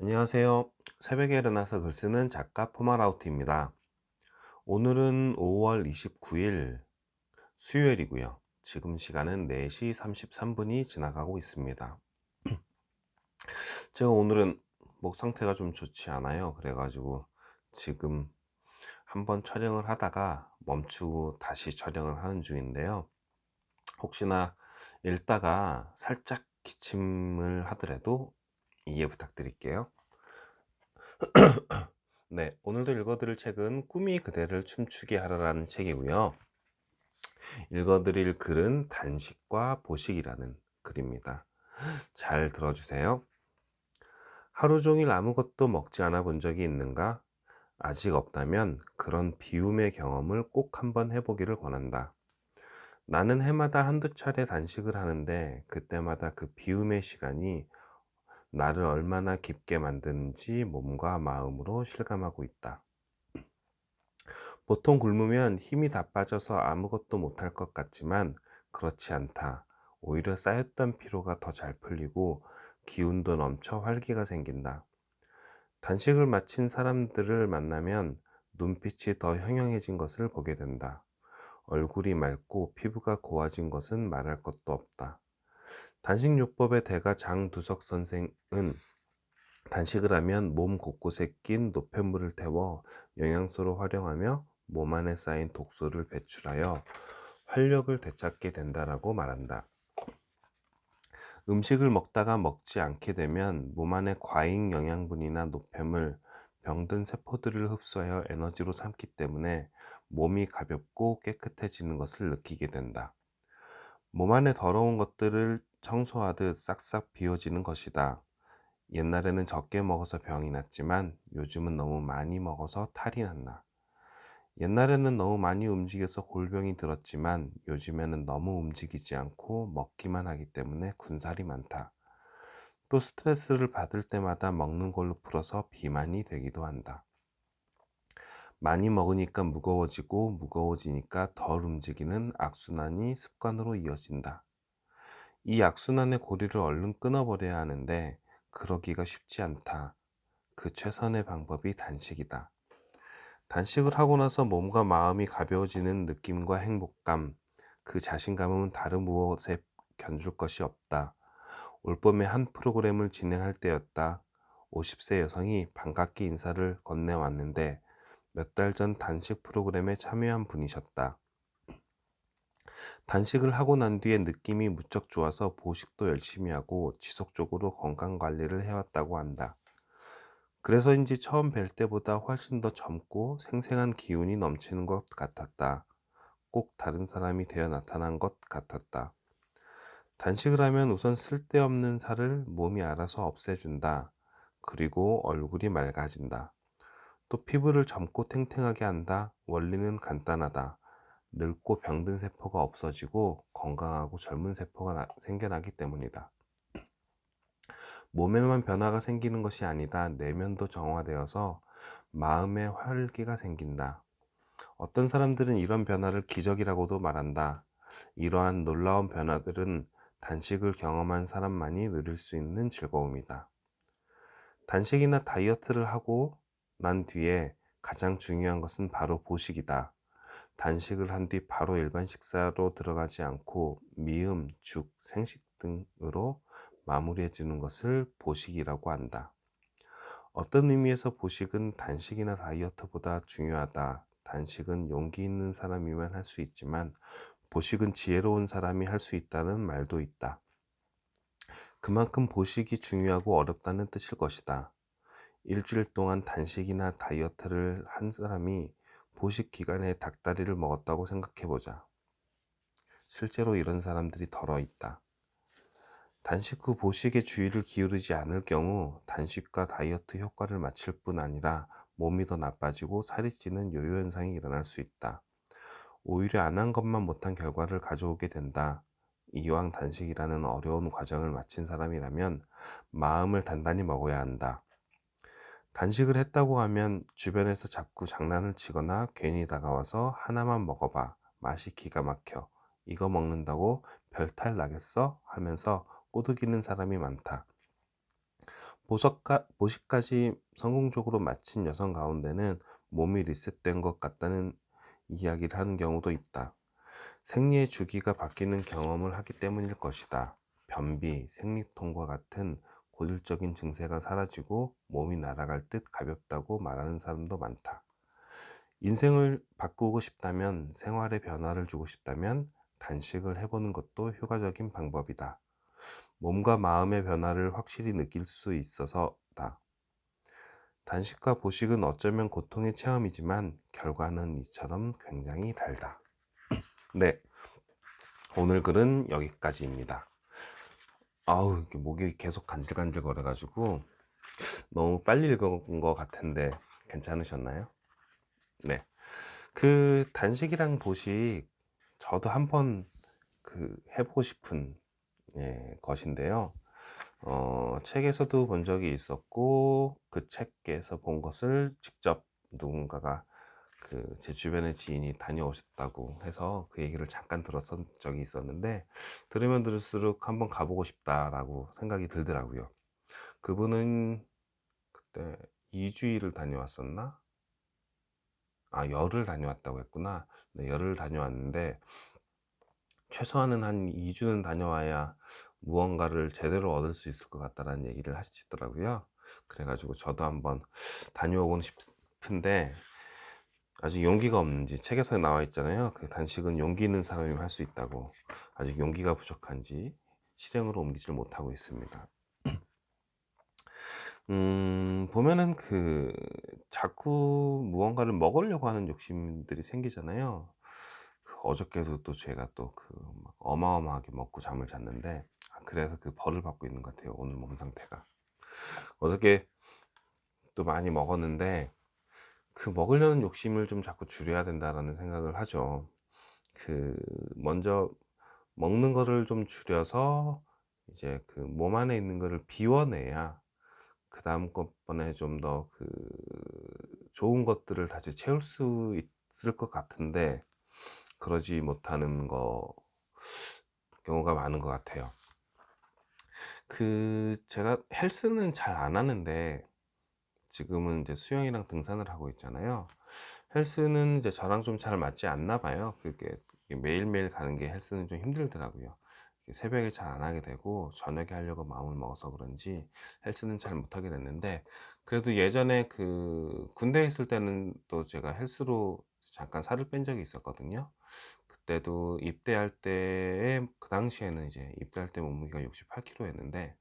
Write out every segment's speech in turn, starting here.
안녕하세요. 새벽에 일어나서 글 쓰는 작가 포마라우트입니다. 오늘은 5월 29일 수요일이고요. 지금 시간은 4시 33분이 지나가고 있습니다. 제가 오늘은 목 상태가 좀 좋지 않아요. 그래가지고 지금 한번 촬영을 하다가 멈추고 다시 촬영을 하는 중인데요. 혹시나 읽다가 살짝 기침을 하더라도 이해 부탁드릴게요. 네, 오늘도 읽어드릴 책은 꿈이 그대를 춤추게 하라라는 책이고요. 읽어드릴 글은 단식과 보식이라는 글입니다. 잘 들어주세요. 하루 종일 아무것도 먹지 않아 본 적이 있는가? 아직 없다면 그런 비움의 경험을 꼭 한번 해보기를 권한다. 나는 해마다 한두 차례 단식을 하는데 그때마다 그 비움의 시간이 나를 얼마나 깊게 만드는지 몸과 마음으로 실감하고 있다. 보통 굶으면 힘이 다 빠져서 아무것도 못할 것 같지만 그렇지 않다. 오히려 쌓였던 피로가 더 잘 풀리고 기운도 넘쳐 활기가 생긴다. 단식을 마친 사람들을 만나면 눈빛이 더 형형해진 것을 보게 된다. 얼굴이 맑고 피부가 고와진 것은 말할 것도 없다. 단식요법의 대가 장두석 선생은 단식을 하면 몸 곳곳에 낀 노폐물을 태워 영양소로 활용하며 몸 안에 쌓인 독소를 배출하여 활력을 되찾게 된다라고 말한다. 음식을 먹다가 먹지 않게 되면 몸 안에 과잉 영양분이나 노폐물, 병든 세포들을 흡수하여 에너지로 삼기 때문에 몸이 가볍고 깨끗해지는 것을 느끼게 된다. 몸 안에 더러운 것들을 청소하듯 싹싹 비워지는 것이다. 옛날에는 적게 먹어서 병이 났지만 요즘은 너무 많이 먹어서 탈이 났나. 옛날에는 너무 많이 움직여서 골병이 들었지만 요즘에는 너무 움직이지 않고 먹기만 하기 때문에 군살이 많다. 또 스트레스를 받을 때마다 먹는 걸로 풀어서 비만이 되기도 한다. 많이 먹으니까 무거워지고 무거워지니까 덜 움직이는 악순환이 습관으로 이어진다. 이 악순환의 고리를 얼른 끊어버려야 하는데 그러기가 쉽지 않다. 그 최선의 방법이 단식이다. 단식을 하고 나서 몸과 마음이 가벼워지는 느낌과 행복감, 그 자신감은 다른 무엇에 견줄 것이 없다. 올봄에 한 프로그램을 진행할 때였다. 50세 여성이 반갑게 인사를 건네왔는데 몇 달 전 단식 프로그램에 참여한 분이셨다. 단식을 하고 난 뒤에 느낌이 무척 좋아서 보식도 열심히 하고 지속적으로 건강 관리를 해왔다고 한다. 그래서인지 처음 뵐 때보다 훨씬 더 젊고 생생한 기운이 넘치는 것 같았다. 꼭 다른 사람이 되어 나타난 것 같았다. 단식을 하면 우선 쓸데없는 살을 몸이 알아서 없애준다. 그리고 얼굴이 맑아진다. 또 피부를 젊고 탱탱하게 한다. 원리는 간단하다. 늙고 병든 세포가 없어지고 건강하고 젊은 세포가 생겨나기 때문이다. 몸에만 변화가 생기는 것이 아니다. 내면도 정화되어서 마음에 활기가 생긴다. 어떤 사람들은 이런 변화를 기적이라고도 말한다. 이러한 놀라운 변화들은 단식을 경험한 사람만이 누릴 수 있는 즐거움이다. 단식이나 다이어트를 하고 난 뒤에 가장 중요한 것은 바로 보식이다. 단식을 한 뒤 바로 일반 식사로 들어가지 않고 미음, 죽, 생식 등으로 마무리해 주는 것을 보식이라고 한다. 어떤 의미에서 보식은 단식이나 다이어트보다 중요하다. 단식은 용기 있는 사람이면 할 수 있지만 보식은 지혜로운 사람이 할 수 있다는 말도 있다. 그만큼 보식이 중요하고 어렵다는 뜻일 것이다. 일주일 동안 단식이나 다이어트를 한 사람이 보식 기간에 닭다리를 먹었다고 생각해보자. 실제로 이런 사람들이 덜어 있다. 단식 후 보식에 주의를 기울이지 않을 경우 단식과 다이어트 효과를 마칠 뿐 아니라 몸이 더 나빠지고 살이 찌는 요요 현상이 일어날 수 있다. 오히려 안 한 것만 못한 결과를 가져오게 된다. 이왕 단식이라는 어려운 과정을 마친 사람이라면 마음을 단단히 먹어야 한다. 단식을 했다고 하면 주변에서 자꾸 장난을 치거나 괜히 다가와서 하나만 먹어봐. 맛이 기가 막혀. 이거 먹는다고 별탈 나겠어? 하면서 꼬드기는 사람이 많다. 보식까지 성공적으로 마친 여성 가운데는 몸이 리셋된 것 같다는 이야기를 하는 경우도 있다. 생리의 주기가 바뀌는 경험을 하기 때문일 것이다. 변비, 생리통과 같은 고질적인 증세가 사라지고 몸이 날아갈 듯 가볍다고 말하는 사람도 많다. 인생을 바꾸고 싶다면, 생활에 변화를 주고 싶다면 단식을 해보는 것도 효과적인 방법이다. 몸과 마음의 변화를 확실히 느낄 수 있어서다. 단식과 보식은 어쩌면 고통의 체험이지만 결과는 이처럼 굉장히 달다. 네, 오늘 글은 여기까지입니다. 아우, 이렇게 목이 계속 간질간질 거려가지고 너무 빨리 읽은 것 같은데 괜찮으셨나요? 네, 그 단식이랑 보식 저도 한번 해보고 싶은 것인데요. 책에서도 본 적이 있었고 그 책에서 본 것을 직접 누군가가 제 주변의 지인이 다녀오셨다고 해서 그 얘기를 잠깐 들었던 적이 있었는데, 들으면 들을수록 한번 가보고 싶다라고 생각이 들더라고요. 그분은 그때 2주일을 다녀왔었나? 아, 열을 다녀왔다고 했구나. 네, 열을 다녀왔는데 최소한은 한 2주는 다녀와야 무언가를 제대로 얻을 수 있을 것 같다라는 얘기를 하시더라고요. 그래가지고 저도 한번 다녀오고 싶은데 아직 용기가 없는지, 책에서 나와 있잖아요. 그 단식은 용기 있는 사람이 할 수 있다고. 아직 용기가 부족한지 실행으로 옮기질 못하고 있습니다. 보면은 자꾸 무언가를 먹으려고 하는 욕심들이 생기잖아요. 어저께도 또 제가 또 막 어마어마하게 먹고 잠을 잤는데, 그래서 그 벌을 받고 있는 것 같아요. 오늘 몸 상태가. 어저께 또 많이 먹었는데 먹으려는 욕심을 좀 자꾸 줄여야 된다라는 생각을 하죠. 먼저 먹는 거를 좀 줄여서 이제 몸 안에 있는 거를 비워내야 그 다음 번에 좀 더 좋은 것들을 다시 채울 수 있을 것 같은데, 그러지 못하는 경우가 많은 것 같아요. 제가 헬스는 잘 안 하는데 지금은 이제 수영이랑 등산을 하고 있잖아요. 헬스는 이제 저랑 좀 잘 맞지 않나 봐요. 그게 매일매일 가는 게 헬스는 좀 힘들더라고요. 새벽에 잘 안 하게 되고 저녁에 하려고 마음을 먹어서 그런지 헬스는 잘 못하게 됐는데, 그래도 예전에 군대에 있을 때는 또 제가 헬스로 잠깐 살을 뺀 적이 있었거든요. 그때도 입대할 때에, 그 당시에는 이제 입대할 때 몸무게가 68kg였는데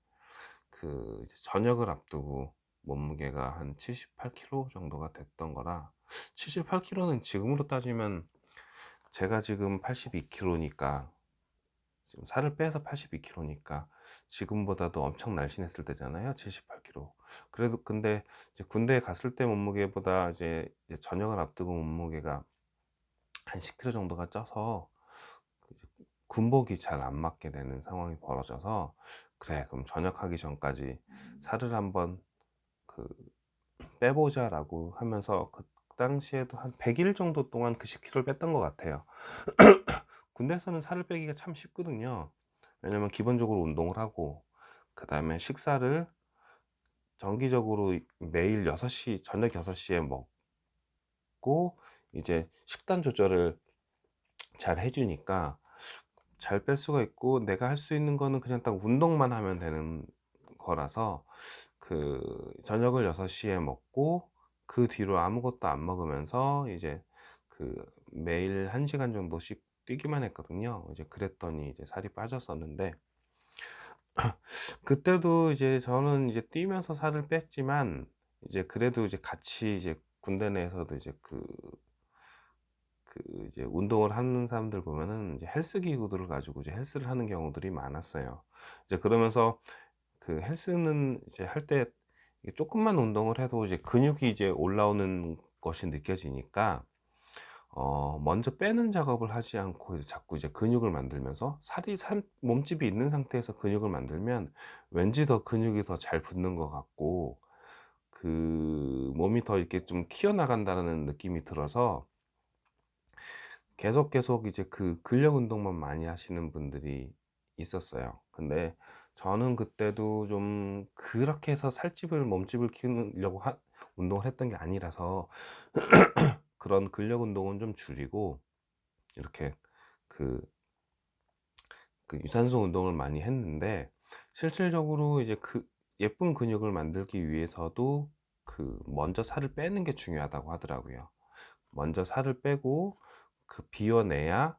이제 저녁을 앞두고 몸무게가 한 78kg 정도가 됐던 거라, 78kg는 지금으로 따지면 제가 지금 82kg니까, 지금 살을 빼서 82kg니까 지금보다도 엄청 날씬했을 때잖아요. 78kg. 그래도 근데 이제 군대에 갔을 때 몸무게보다 이제 저녁을 앞두고 몸무게가 한 10kg 정도가 쪄서 이제 군복이 잘 안 맞게 되는 상황이 벌어져서, 그래 그럼 전역하기 전까지 살을 한번 그 빼보자라고 하면서 그 당시에도 한 100일 정도 동안 10kg를 뺐던 것 같아요. 군대에서는 살을 빼기가 참 쉽거든요. 왜냐면 기본적으로 운동을 하고 그 다음에 식사를 정기적으로 매일 6시, 저녁 6시에 먹고 이제 식단 조절을 잘 해주니까 잘 뺄 수가 있고, 내가 할 수 있는 거는 그냥 딱 운동만 하면 되는 거라서 저녁을 6시에 먹고 그 뒤로 아무것도 안 먹으면서 이제 매일 1시간 정도씩 뛰기만 했거든요. 이제 그랬더니 이제 살이 빠졌었는데, 그때도 이제 저는 이제 뛰면서 살을 뺐지만, 이제 그래도 이제 같이 이제 군대 내에서도 이제 운동을 하는 사람들 보면은 이제 헬스 기구들을 가지고 이제 헬스를 하는 경우들이 많았어요. 이제 그러면서 헬스는 이제 할 때 조금만 운동을 해도 이제 근육이 이제 올라오는 것이 느껴지니까, 먼저 빼는 작업을 하지 않고 이제 자꾸 이제 근육을 만들면서, 몸집이 있는 상태에서 근육을 만들면 왠지 더 근육이 더 잘 붙는 것 같고 몸이 더 이렇게 좀 키워나간다는 느낌이 들어서 계속 이제 근력 운동만 많이 하시는 분들이 있었어요. 근데 저는 그때도 좀 그렇게 해서 살집을 몸집을 키우려고 운동을 했던 게 아니라서 그런 근력 운동은 좀 줄이고 이렇게 그, 그 유산소 운동을 많이 했는데, 실질적으로 이제 그 예쁜 근육을 만들기 위해서도 먼저 살을 빼는 게 중요하다고 하더라고요. 먼저 살을 빼고 비워내야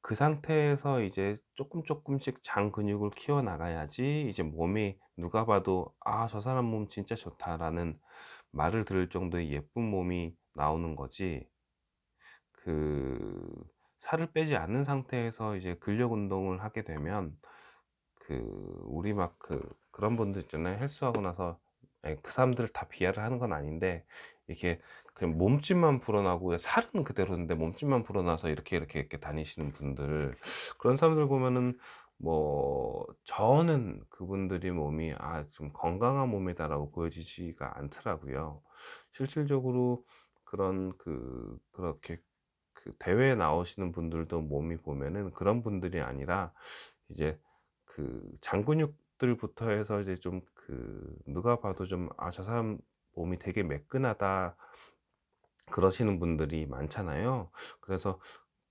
그 상태에서 이제 조금 조금씩 장 근육을 키워 나가야지 이제 몸이 누가 봐도 '아 저 사람 몸 진짜 좋다.'라는 말을 들을 정도의 예쁜 몸이 나오는 거지, 그 살을 빼지 않는 상태에서 이제 근력 운동을 하게 되면 우리 막 그런 분들 있잖아요. 헬스하고 나서, 아니 그 사람들을 다 비하를 하는 건 아닌데, 이렇게 그냥 몸집만 불어나고 살은 그대로인데 몸집만 불어나서 이렇게 다니시는 분들, 그런 사람들 보면은 뭐 저는 그분들이 몸이 좀 건강한 몸이다라고 보여지지가 않더라고요. 실질적으로 그런 그렇게 대회에 나오시는 분들도 몸이 보면은 그런 분들이 아니라 이제 장근육들부터 해서 이제 좀 누가 봐도 좀 '아 저 사람 몸이 되게 매끈하다.' 그러시는 분들이 많잖아요. 그래서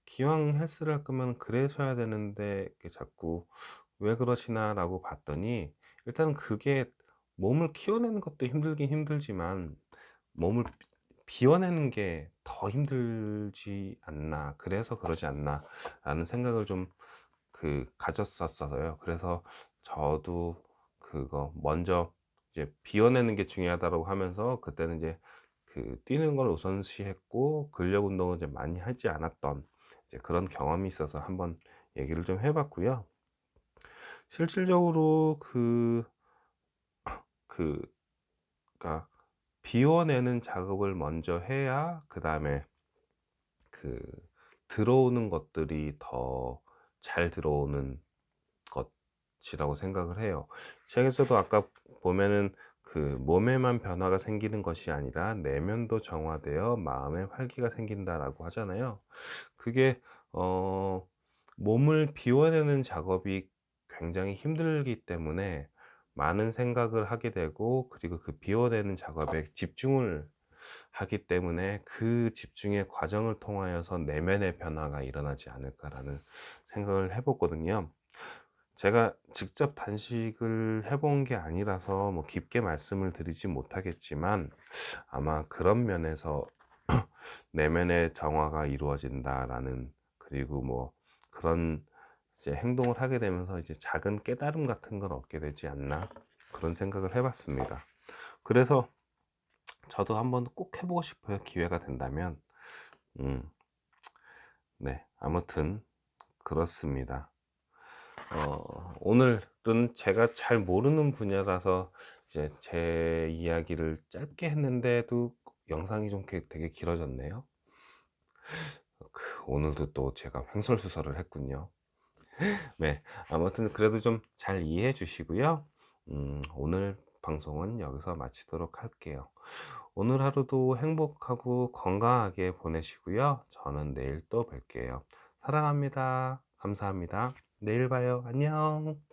기왕 헬스를 할 거면 그러셔야 되는데 이렇게 자꾸 '왜 그러시나.'라고 봤더니, 일단은 그게 몸을 키워내는 것도 힘들긴 힘들지만 몸을 비워내는 게 더 힘들지 않나, 그래서 그러지 않나라는 생각을 좀 가졌었어요. 그래서 저도 그거 먼저 이제 비워내는 게 중요하다고 하면서, 그때는 이제 뛰는 걸 우선시했고 근력 운동을 이제 많이 하지 않았던 이제 그런 경험이 있어서 한번 얘기를 좀 해 봤고요. 실질적으로 그 그러니까 비워내는 작업을 먼저 해야 그다음에 그 들어오는 것들이 더 잘 들어오는 것이라고 생각을 해요. 책에서도 아까 보면은 몸에만 변화가 생기는 것이 아니라 내면도 정화되어 마음에 활기가 생긴다라고 하잖아요. 그게 어 몸을 비워내는 작업이 굉장히 힘들기 때문에 많은 생각을 하게 되고, 그리고 비워내는 작업에 집중을 하기 때문에 그 집중의 과정을 통하여서 내면의 변화가 일어나지 않을까라는 생각을 해 봤거든요. 제가 직접 단식을 해본 게 아니라서 뭐 깊게 말씀을 드리지 못하겠지만, 아마 그런 면에서 '내면의 정화가 이루어진다.'라는, 그리고 뭐 그런 이제 행동을 하게 되면서 이제 작은 깨달음 같은 걸 얻게 되지 않나, 그런 생각을 해 봤습니다. 그래서 저도 한번 꼭 해 보고 싶어요, 기회가 된다면. 음 네. 아무튼 그렇습니다. 오늘은 제가 잘 모르는 분야라서 이제 제 이야기를 짧게 했는데도 영상이 좀 되게 길어졌네요. 오늘도 또 제가 횡설수설을 했군요. 네. 아무튼 그래도 좀 잘 이해해 주시고요. 오늘 방송은 여기서 마치도록 할게요. 오늘 하루도 행복하고 건강하게 보내시고요. 저는 내일 또 뵐게요. 사랑합니다. 감사합니다. 내일 봐요. 안녕.